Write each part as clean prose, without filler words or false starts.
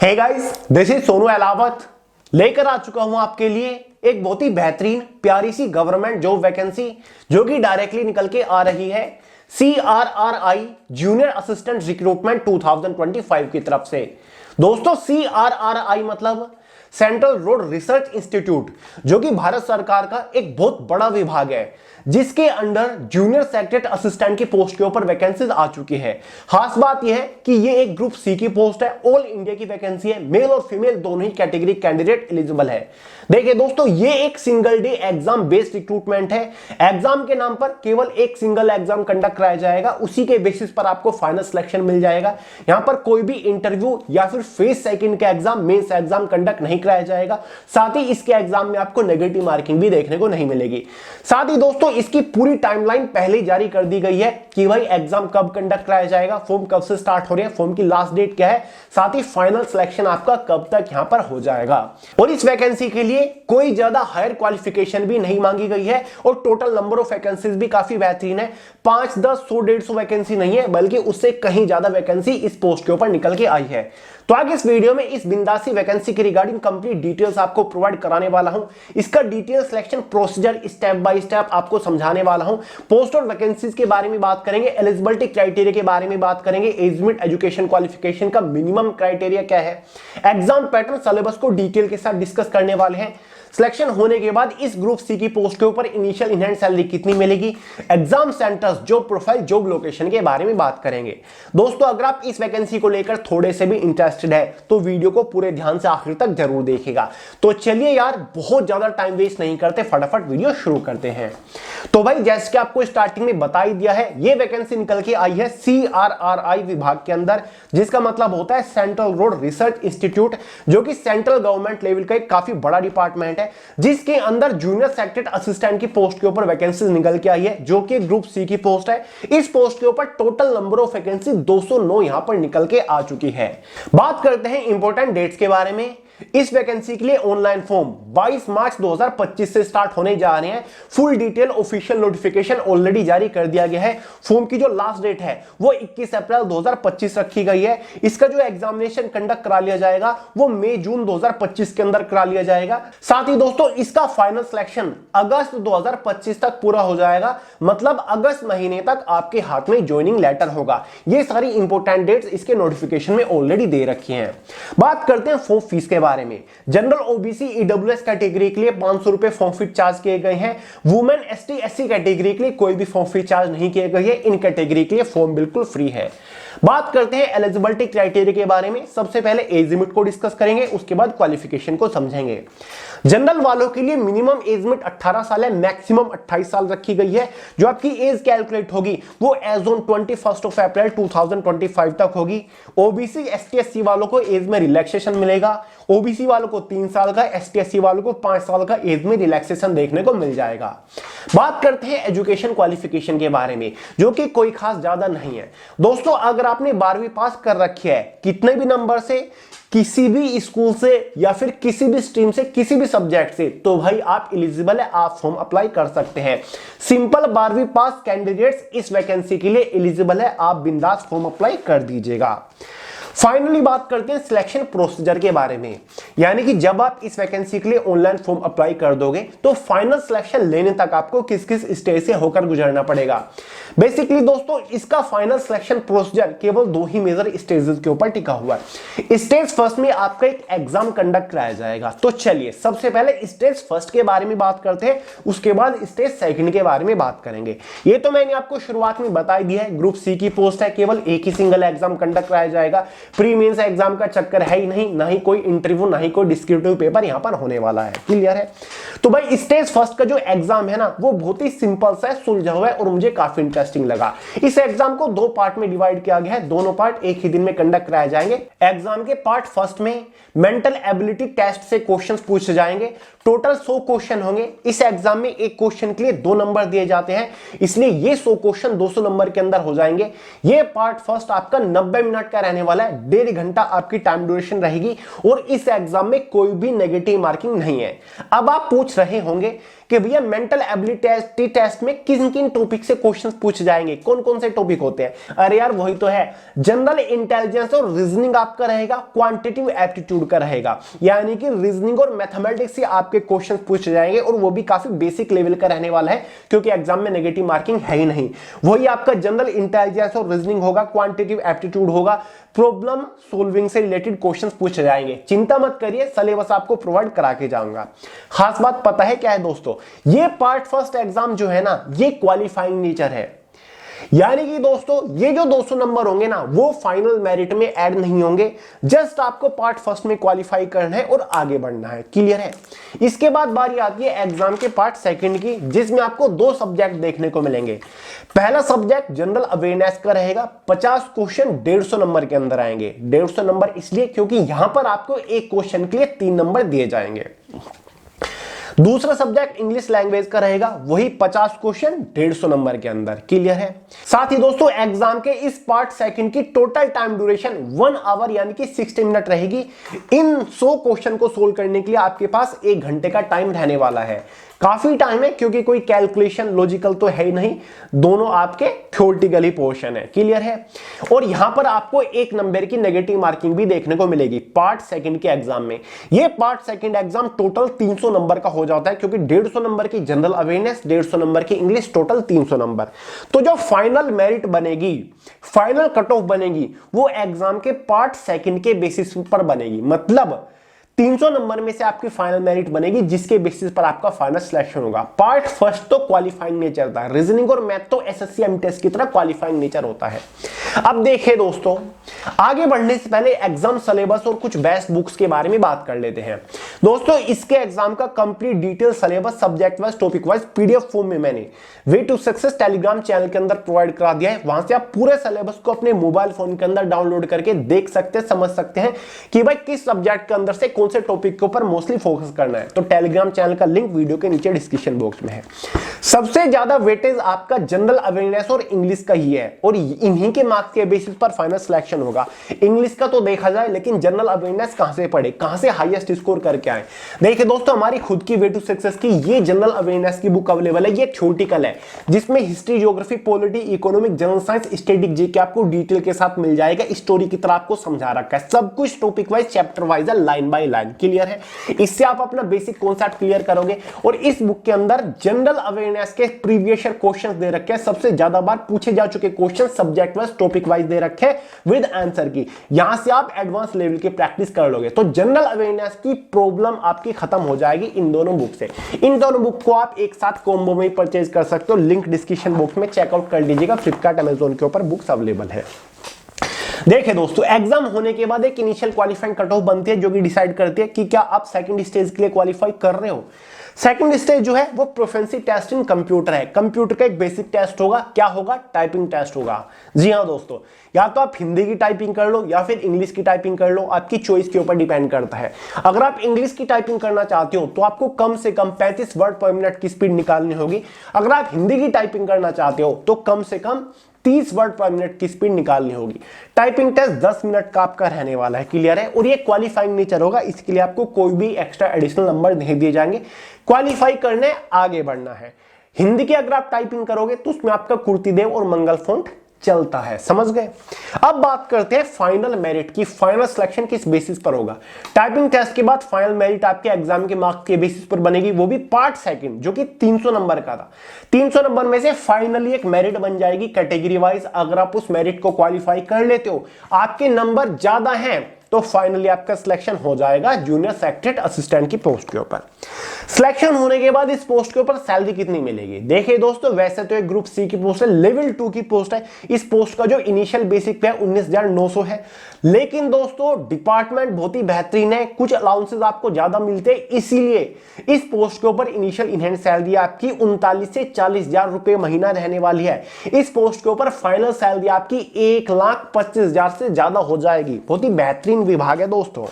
Hey guys, this is Sonu Ahlawat लेकर आ चुका हूं आपके लिए एक बहुत ही बेहतरीन प्यारी सी गवर्नमेंट जॉब वैकेंसी जो कि डायरेक्टली निकल के आ रही है CRRI जूनियर असिस्टेंट रिक्रूटमेंट 2025 की तरफ से। दोस्तों CRRI मतलब सेंट्रल रोड रिसर्च इंस्टीट्यूट, जो कि भारत सरकार का एक बहुत बड़ा विभाग है जिसके अंडर जूनियर सेक्रेटरी असिस्टेंट की पोस्ट के ऊपर वैकेंसीज आ चुकी है। खास बात यह है कि ये एक ग्रुप सी की पोस्ट है, ऑल इंडिया की वैकेंसी है, मेल और फीमेल दोनों ही कैटेगरी कैंडिडेट एलिजिबल है। देखिए दोस्तों, ये एक single day exam based recruitment है। एग्जाम के नाम पर केवल एक सिंगल एग्जाम कंडक्ट कराया जाएगा, उसी के बेसिस पर आपको फाइनल सिलेक्शन मिल जाएगा। यहां पर कोई भी इंटरव्यू या फिर फेस सेकंड का एग्जाम, मेंस एग्जाम कंडक्ट नहीं कराया जाएगा। साथ ही इसके एग्जाम में आपको नेगेटिव मार्किंग भी देखने को नहीं मिलेगी। साथ ही दोस्तों, इसकी पूरी टाइमलाइन पहले ही जारी कर दी गई है कि भाई एग्जाम कब कंडक्ट कराया जाएगा, फॉर्म कब से स्टार्ट हो रहे हैं, फॉर्म की लास्ट डेट क्या है, साथ ही फाइनल सिलेक्शन आपका कब तक यहां पर हो जाएगा। और इस वैकेंसी के लिए कोई ज्यादा हायर क्वालिफिकेशन भी नहीं मांगी गई है और टोटल नंबर ऑफ वैकेंसीज भी काफी बेहतरीन है। 5, 10, 100, 150 वैकेंसी नहीं है, बल्कि उससे कहीं ज्यादा वैकेंसी इस पोस्ट के ऊपर निकल के आई है। तो आगे इस वीडियो में इस बिंदासी वैकेंसी के रिगार्डिंग कंप्लीट डिटेल्स आपको प्रोवाइड कराने वाला हूं। इसका detail selection procedure step by step आपको समझाने वाला हूं। पोस्ट और वैकेंसीज के बारे में बात करेंगे, एलिजिबिलिटी क्राइटेरिया के बारे में बात करेंगे, एज लिमिट, एजुकेशन क्वालिफिकेशन का मिनिमम क्राइटेरिया क्या है, एग्जाम पैटर्न, सिलेबस को डिटेल के साथ डिस्कस करने वाले हैं। सिलेक्शन होने के बाद इस ग्रुप सी की पोस्ट के ऊपर इनिशियल इन हैंड सैलरी कितनी मिलेगी, exam centres, job profile, job location के बारे में बात करेंगे। दोस्तों, अगर आप इस वैकेंसी को लेकर थोड़े से भी इंटरेस्टेड है तो वीडियो को पूरे ध्यान से आखिर तक जरूर देखिएगा। तो चलिए यार, बहुत ज्यादा टाइम वेस्ट नहीं करते, फटाफट वीडियो शुरू करते हैं। तो भाई, जैसे कि आपको स्टार्टिंग में बता ही दिया है, ये वैकेंसी निकल के आई है CRRI विभाग के अंदर, जिसका मतलब होता है सेंट्रल रोड रिसर्च इंस्टीट्यूट, जो कि सेंट्रल गवर्नमेंट लेवल का एक काफी बड़ा डिपार्टमेंट है जिसके अंदर जूनियर सेक्रेटरी असिस्टेंट की पोस्ट के ऊपर वैकेंसी निकल के आई है, जो कि ग्रुप सी की पोस्ट है। इस पोस्ट के ऊपर टोटल नंबर ऑफ वैकेंसी 209 यहां पर निकल के आ चुकी है। बात करते हैं इंपॉर्टेंट डेट्स के बारे में। इस वैकेंसी के लिए ऑनलाइन फॉर्म 22 मार्च 2025 से स्टार्ट होने जा रहे हैं। Full detail official notification already जारी कर दिया गया है। फॉर्म की जो लास्ट डेट है वो 21 अप्रैल 2025 रखी गई है। इसका जो एग्जामिनेशन कंडक्ट करा लिया जाएगा वो मई जून 2025 के अंदर करा लिया जाएगा। साथ ही दोस्तों, इसका फाइनल सिलेक्शन अगस्त 2025 तक पूरा हो जाएगा, मतलब अगस्त महीने तक आपके हाथ में ज्वाइनिंग लेटर होगा। ये सारी इंपॉर्टेंट डेट्स इसके नोटिफिकेशन में ऑलरेडी दे रखी हैं। बात करते हैं फॉर्म फीस के बारे में। जनरल ओबीसी ईडब्ल्यूएस कैटेगरी के लिए 500 रुपए फॉर्म फी चार्ज किए गए हैं। वुमेन एसटी एससी कैटेगरी के लिए कोई भी फॉर्म फी चार्ज नहीं किए गए हैं। इन कैटेगरी के लिए फॉर्म बिल्कुल फ्री है। बात करते हैं एलिजिबिलिटी क्राइटेरिया के बारे में। सबसे पहले एज लिमिट को डिस्कस करेंगे, उसके बाद क्वालिफिकेशन को समझेंगे। जनरल वालों के लिए मिनिमम एज लिमिट 18 साल है, मैक्सिमम 28 साल रखी गई है। जो आपकी एज कैलकुलेट होगी वो एज ऑन 21 अप्रैल 2025 तक होगी। ओबीसी एसटी एससी वालों को एज में रिलैक्सेशन मिलेगा। ओबीसी वालों को 3 साल का, एसटी एससी वालों को 5 साल का एज में रिलैक्सेशन देखने को मिल जाएगा। बात करते हैं एजुकेशन क्वालिफिकेशन के बारे में, जो कि कोई खास ज्यादा नहीं है। दोस्तों, अगर आपने 12वीं पास कर रखी है कितने भी नंबर से, किसी भी स्कूल से या फिर किसी भी स्ट्रीम से, किसी भी सब्जेक्ट से, तो भाई आप एलिजिबल है, आप फॉर्म अप्लाई कर सकते हैं। सिंपल 12वीं पास कैंडिडेट्स इस वैकेंसी के लिए एलिजिबल है, आप बिंदास फॉर्म अप्लाई कर दीजिएगा। फाइनली बात करते हैं सिलेक्शन प्रोसीजर के बारे में, यानी कि जब आप इस वैकेंसी के लिए ऑनलाइन फॉर्म अप्लाई कर दोगे तो फाइनल सिलेक्शन लेने तक आपको किस किस स्टेज से होकर गुजरना पड़ेगा। बेसिकली दोस्तों, इसका फाइनल सिलेक्शन प्रोसीजर केवल 2 ही मेजर स्टेजेस के ऊपर टिका हुआ है। स्टेज फर्स्ट में आपका एक एग्जाम कंडक्ट कराया जाएगा। तो चलिए सबसे पहले स्टेज फर्स्ट के बारे में बात करते हैं, उसके बाद स्टेज सेकंड के बारे में बात करेंगे। ये तो मैंने आपको शुरुआत में बता ही दिया है, ग्रुप सी की पोस्ट है, केवल एक ही सिंगल एग्जाम कंडक्ट कराया जाएगा। प्री मेंस एग्जाम का चक्कर है ही नहीं, ना ही कोई इंटरव्यू, ना ही कोई डिस्क्रिप्टिव पेपर यहां पर होने वाला है। क्लियर है? तो भाई स्टेज फर्स्ट का जो एग्जाम है ना, वो बहुत ही सिंपल सा है, सुलझा हुआ है और मुझे काफी इंटरेस्टिंग लगा। इस एग्जाम को 2 पार्ट में डिवाइड किया गया है, दोनों पार्ट एक ही दिन में कंडक्ट कराए जाएंगे। एग्जाम के पार्ट फर्स्ट में मेंटल एबिलिटी टेस्ट से क्वेश्चंस पूछे जाएंगे। टोटल 100 क्वेश्चन होंगे। इस एग्जाम में एक क्वेश्चन के लिए 2 नंबर दिए जाते हैं, इसलिए ये 100 क्वेश्चन 200 नंबर के अंदर हो जाएंगे। ये पार्ट फर्स्ट आपका 90 मिनट का रहने वाला है, 1.5 घंटा आपकी टाइम ड्यूरेशन रहेगी और इस एग्जाम में कोई भी नेगेटिव मार्किंग नहीं है। अब आप पूछ रहे होंगे कि भैया मेंटल एबिलिटी टेस्ट में किन किन टॉपिक से क्वेश्चंस पूछे जाएंगे, कौन कौन से टॉपिक होते हैं। अरे यार वही तो है, जनरल इंटेलिजेंस और रीजनिंग आपका रहेगा, क्वांटिटेटिव एप्टीट्यूड का रहेगा, यानी कि रीजनिंग और मैथमेटिक्स से आपके क्वेश्चंस पूछे जाएंगे और वो भी काफी बेसिक लेवल का रहने वाला है, क्योंकि एग्जाम में नेगेटिव मार्किंग है ही नहीं। वही आपका जनरल इंटेलिजेंस और रीजनिंग होगा, क्वांटिटेटिव एप्टीट्यूड होगा, प्रॉब्लम सॉल्विंग से रिलेटेड क्वेश्चंस पूछे जाएंगे। चिंता मत करिए, सिलेबस आपको प्रोवाइड करा के जाऊंगा। खास बात पता है क्या है दोस्तों, ये पार्ट फर्स्ट एग्जाम जो है ना, ये क्वालिफाइंग नेचर है, यानी कि दोस्तों ये जो 200 नंबर होंगे ना, वो फाइनल मेरिट में ऐड नहीं होंगे, जस्ट आपको पार्ट फर्स्ट में क्वालिफाई करना है और आगे बढ़ना है। क्लियर है। इसके बाद बारी आती है एग्जाम के पार्ट सेकंड की, जिसमें आपको 2 सब्जेक्ट देखने को मिलेंगे। पहला सब्जेक्ट जनरल अवेयरनेस का रहेगा, 50 क्वेश्चन 150 नंबर के अंदर आएंगे। 150 नंबर इसलिए क्योंकि यहां पर आपको एक क्वेश्चन के लिए 3 नंबर दिए जाएंगे। दूसरा सब्जेक्ट इंग्लिश लैंग्वेज का रहेगा, वही 50 क्वेश्चन 150 नंबर के अंदर। क्लियर है। साथ ही दोस्तों एग्जाम के इस पार्ट सेकंड की टोटल टाइम ड्यूरेशन 1 आवर यानी कि 60 मिनट रहेगी। इन 100 क्वेश्चन को सोल्व करने के लिए आपके पास 1 घंटे का टाइम रहने वाला है। काफी टाइम है, क्योंकि कोई कैलकुलेशन लॉजिकल तो है ही नहीं, दोनों आपके थ्योरेटिकल ही पोर्शन है। क्लियर है। और यहां पर आपको 1 नंबर की नेगेटिव मार्किंग भी देखने को मिलेगी पार्ट सेकंड के एग्जाम में। ये part second exam total 300 number का हो जाता है, क्योंकि 150 नंबर की जनरल अवेयरनेस, 150 नंबर की इंग्लिश, टोटल 300 नंबर। तो जो फाइनल मेरिट बनेगी, फाइनल कट ऑफ बनेगी, वो एग्जाम के पार्ट सेकंड के बेसिस पर बनेगी। मतलब 300 नंबर में से आपकी फाइनल मेरिट बनेगी, जिसके बेसिस पर आपका फाइनल सिलेक्शन होगा। पार्ट फर्स्ट तो क्वालिफाइंग नेचर था, रीजनिंग और मैथ तो एसएससी एमटीएस की तरह क्वालिफाइंग नेचर होता है। अब देखिए दोस्तों, आगे बढ़ने से पहले एग्जाम सिलेबस और कुछ बेस्ट बुक्स के बारे में बात कर लेते हैं। दोस्तों इसके एग्जाम का complete detail syllabus subject wise, topic wise PDF form में मैंने way to success Telegram channel के अंदर प्रोवाइड करा दिया है। वहां से आप पूरे सिलेबस को अपने मोबाइल फोन के अंदर डाउनलोड करके देख सकते हैं, समझ सकते हैं कि भाई किस सब्जेक्ट के अंदर से कौन से टॉपिक के ऊपर मोस्टली फोकस करना है। तो टेलीग्राम चैनल का लिंक वीडियो के नीचे डिस्क्रिप्शन बॉक्स में है। सबसे ज्यादा वेटेज आपका जनरल अवेयरनेस और इंग्लिश का ही है, और इन्हीं के मार्क्स के बेसिस पर फाइनल सिलेक्शन होगा। इंग्लिश का तो देखा जाए, लेकिन जनरल अवेयरनेस कहां से पढ़े, कहां से हाईएस्ट स्कोर करके आए। देखिए दोस्तों, हमारी खुद की वे टू सक्सेस की ये जनरल अवेयरनेस की बुक अवेलेबल है। ये थ्योरेटिकल है, जिसमें history, geography, polity, economic, general science, static GK आपको डिटेल के साथ मिल जाएगा। स्टोरी की तरह आपको समझा रखा है, सब कुछ टॉपिक वाइज, चैप्टर वाइज है, लाइन बाय लाइन। क्लियर है। इससे आप अपना बेसिक कॉन्सेप्ट क्लियर करोगे। और इस बुक के अंदर जनरल अवेयरनेस के प्रीवियस ईयर क्वेश्चंस दे रखे हैं, सबसे ज्यादा बार पूछे जा चुके question subject wise, topic wise दे रखे हैं विद आंसर की। यहां से आप एडवांस लेवल की प्रैक्टिस कर लोगे, तो जनरल अवेयरनेस की प्रॉब्लम आपकी खत्म हो जाएगी इन दोनों बुक से। इन दोनों बुक को आप एक साथ कॉम्बो में परचेज कर सकते हो। लिंक डिस्क्रिप्शन बॉक्स में चेकआउट कर लीजिएगा। फ्लिपकार्ट, अमेजोन के ऊपर बुक्स अवेलेबल है। देखिए दोस्तों, एग्जाम होने के बाद एक इनिशियल क्वालिफाइंग कट ऑफ बनती है, जो कि डिसाइड करती है कि क्या आप सेकंड स्टेज के लिए क्वालिफाई कर रहे हो। सेकंड स्टेज जो है वो प्रोफिशिएंसी टेस्ट इन कंप्यूटर है। कंप्यूटर का एक बेसिक टेस्ट होगा। क्या होगा? टाइपिंग टेस्ट होगा। जी हाँ दोस्तों, या तो आप हिंदी की टाइपिंग कर लो या फिर इंग्लिश की टाइपिंग कर लो, आपकी चॉइस के ऊपर डिपेंड करता है। अगर आप इंग्लिश की टाइपिंग करना चाहते हो तो आपको कम से कम 35 वर्ड पर मिनट की स्पीड निकालनी होगी। अगर आप हिंदी की टाइपिंग करना चाहते हो तो कम से कम 30 वर्ड पर मिनट की स्पीड निकालनी होगी। टाइपिंग टेस्ट 10 मिनट का आपका रहने वाला है। क्लियर है। और ये क्वालिफाइंग नेचर होगा, इसके लिए आपको कोई भी एक्स्ट्रा एडिशनल नंबर नहीं दिए जाएंगे। क्वालिफाई करने आगे बढ़ना है। हिंदी की अगर आप टाइपिंग करोगे तो उसमें आपका कुर्तीदेव और मंगल फॉन्ट चलता है। समझ गए। अब बात करते हैं फाइनल मेरिट की। फाइनल सिलेक्शन किस बेसिस पर होगा? टाइपिंग टेस्ट के बाद फाइनल मेरिट आपके एग्जाम के मार्क्स के बेसिस पर बनेगी, वो भी पार्ट सेकंड, जो कि 300 नंबर का था। 300 नंबर में से फाइनली एक मेरिट बन जाएगी कैटेगरी वाइज। अगर आप उस मेरिट को क्वालिफाई कर लेते हो, आपके नंबर ज्यादा हैं, तो फाइनली आपका सिलेक्शन हो जाएगा जूनियर सेक्रेटरीट असिस्टेंट की पोस्ट के ऊपर। सिलेक्शन होने के बाद इस पोस्ट के ऊपर सैलरी कितनी मिलेगी? देखिए दोस्तों, वैसे तो एक ग्रुप सी की पोस्ट है, लेवल 2 की पोस्ट है। इस पोस्ट का जो इनिशियल बेसिक पे है 19,900 है। लेकिन दोस्तों डिपार्टमेंट बहुत ही बेहतरीन है, कुछ अलाउंसेस आपको ज्यादा मिलते हैं, इसीलिए इस पोस्ट के ऊपर इनिशियल इनहैंड सैलरी आपकी 39 से 40,000 रुपए महीना रहने वाली है। इस पोस्ट के ऊपर फाइनल सैलरी आपकी 1,25,000 से ज्यादा हो जाएगी। बहुत ही बेहतरीन विभाग है दोस्तों।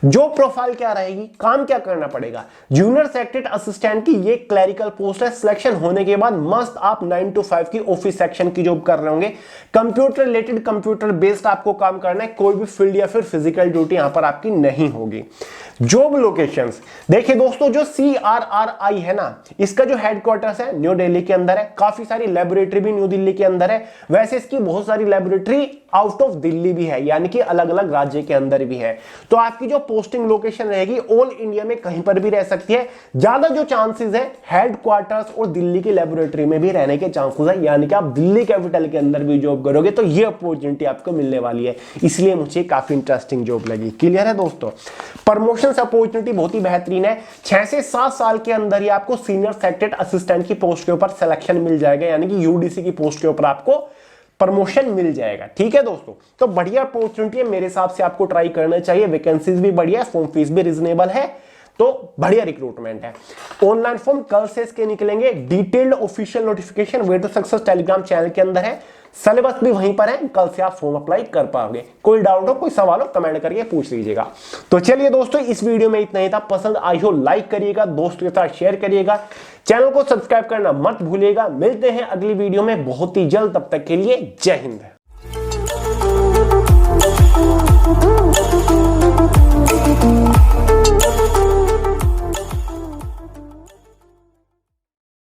जो प्रोफाइल क्या रहेगी, काम क्या करना पड़ेगा। जूनियर सेक्रेटरी असिस्टेंट की ये क्लरिकल पोस्ट है। सिलेक्शन होने के बाद मस्त आप 9 to 5 की ऑफिस सेक्शन की जॉब कर रहे होंगे। कंप्यूटर रिलेटेड, कंप्यूटर बेस्ड आपको काम करना है। कोई भी फील्ड या फिर फिजिकल ड्यूटी यहां पर आपकी नहीं होगी। जॉब लोकेशंस देखिए दोस्तों, जो CRRI है ना, इसका जो हेडक्वार्टर्स है न्यू दिल्ली के अंदर है। काफी सारी लेबोरेटरी भी न्यू दिल्ली के अंदर है। वैसे इसकी बहुत सारी लेबोरेटरी आउट ऑफ दिल्ली भी है, यानी कि अलग अलग राज्य के अंदर भी है। तो आपकी जो पोस्टिंग लोकेशन रहेगी ऑल इंडिया में कहीं पर भी रह सकती है। ज्यादा जो चांसेस है हेडक्वार्टर्स और दिल्ली की लेबोरेटरी में भी रहने के चांसेस है, यानी कि आप दिल्ली कैपिटल के अंदर भी जॉब करोगे तो ये अपॉर्चुनिटी आपको मिलने वाली है। इसलिए मुझे काफी इंटरेस्टिंग जॉब लगी। क्लियर है दोस्तों। प्रमोशन अपॉर्चुनिटी बहुत ही बेहतरीन है। 6 से 7 साल के अंदर ही आपको सीनियर सेक्रेटरी असिस्टेंट की पोस्ट के ऊपर सिलेक्शन मिल जाएगा, यानी कि यूडीसी की पोस्ट के ऊपर आपको प्रमोशन मिल जाएगा। ठीक है दोस्तों, तो बढ़िया अपॉर्चुनिटी है, मेरे हिसाब से आपको ट्राई करना चाहिए। वैकेंसीज भी बढ़िया है, फॉर्म फीस भी रीजनेबल है, तो बढ़िया रिक्रूटमेंट है। ऑनलाइन फॉर्म कल से इसके निकलेंगे। Detailed official notification way to success Telegram channel के अंदर है। सिलेबस भी वहीं पर है, कल से आप फॉर्म अप्लाई कर पाओगे। कोई डाउट हो, कोई सवाल हो, कमेंट करके पूछ लीजिएगा। तो चलिए दोस्तों, इस वीडियो में इतना ही था। पसंद आई हो लाइक करिएगा, दोस्तों के साथ शेयर करिएगा, चैनल को सब्सक्राइब करना मत भूलिएगा। मिलते हैं अगली वीडियो में बहुत ही जल्द, तब तक के लिए जय हिंद।